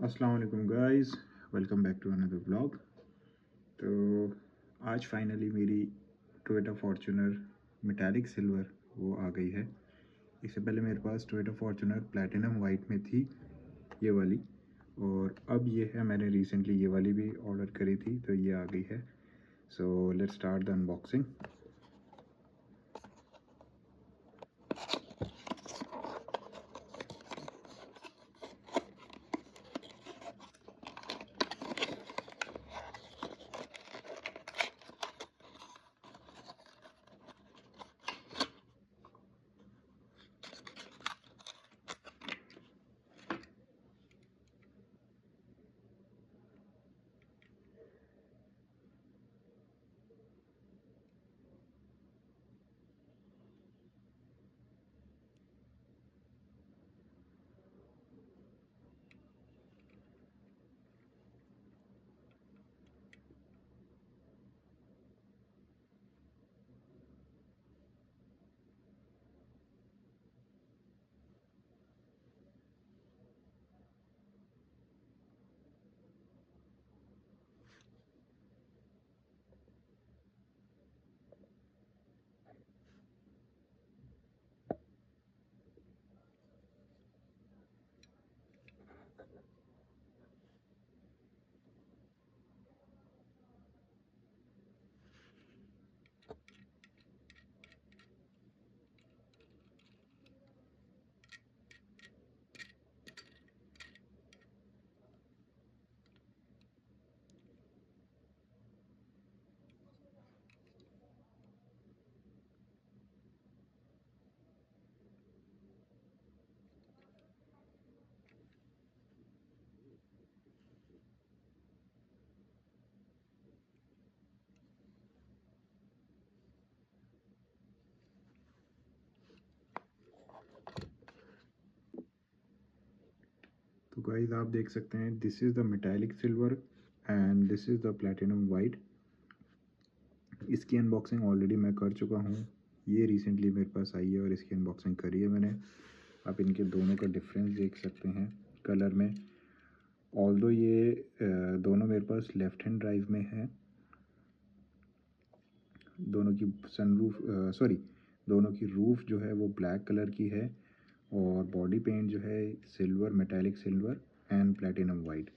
अस्सलाम वालेकुम guys, welcome back to another blog. तो आज फाइनली मेरी टोयोटा फॉर्च्यूनर मेटालिक सिल्वर वो आ गई है। इससे पहले मेरे पास टोयोटा फॉर्च्यूनर प्लैटिनम वाइट में थी ये वाली, और अब ये है, मैंने रिसेंटली ये वाली भी ऑर्डर करी थी तो ये आ गई है। So let's start the unboxing. तो गाइस आप देख सकते हैं, this is the metallic silver and this is the platinum white. इसकी अनबॉक्सिंग ऑलरेडी मैं कर चुका हूँ, ये रिसेंटली मेरे पास आई है और इसकी अनबॉक्सिंग करी है मैंने। आप इनके दोनों का डिफरेंस देख सकते हैं कलर में। ऑल्दो ये दोनों मेरे पास लेफ़्ट हैंड ड्राइव में है। दोनों की सनरूफ दोनों की रूफ जो है वो ब्लैक कलर की है, और बॉडी पेंट जो है silver, metallic silver and platinum white.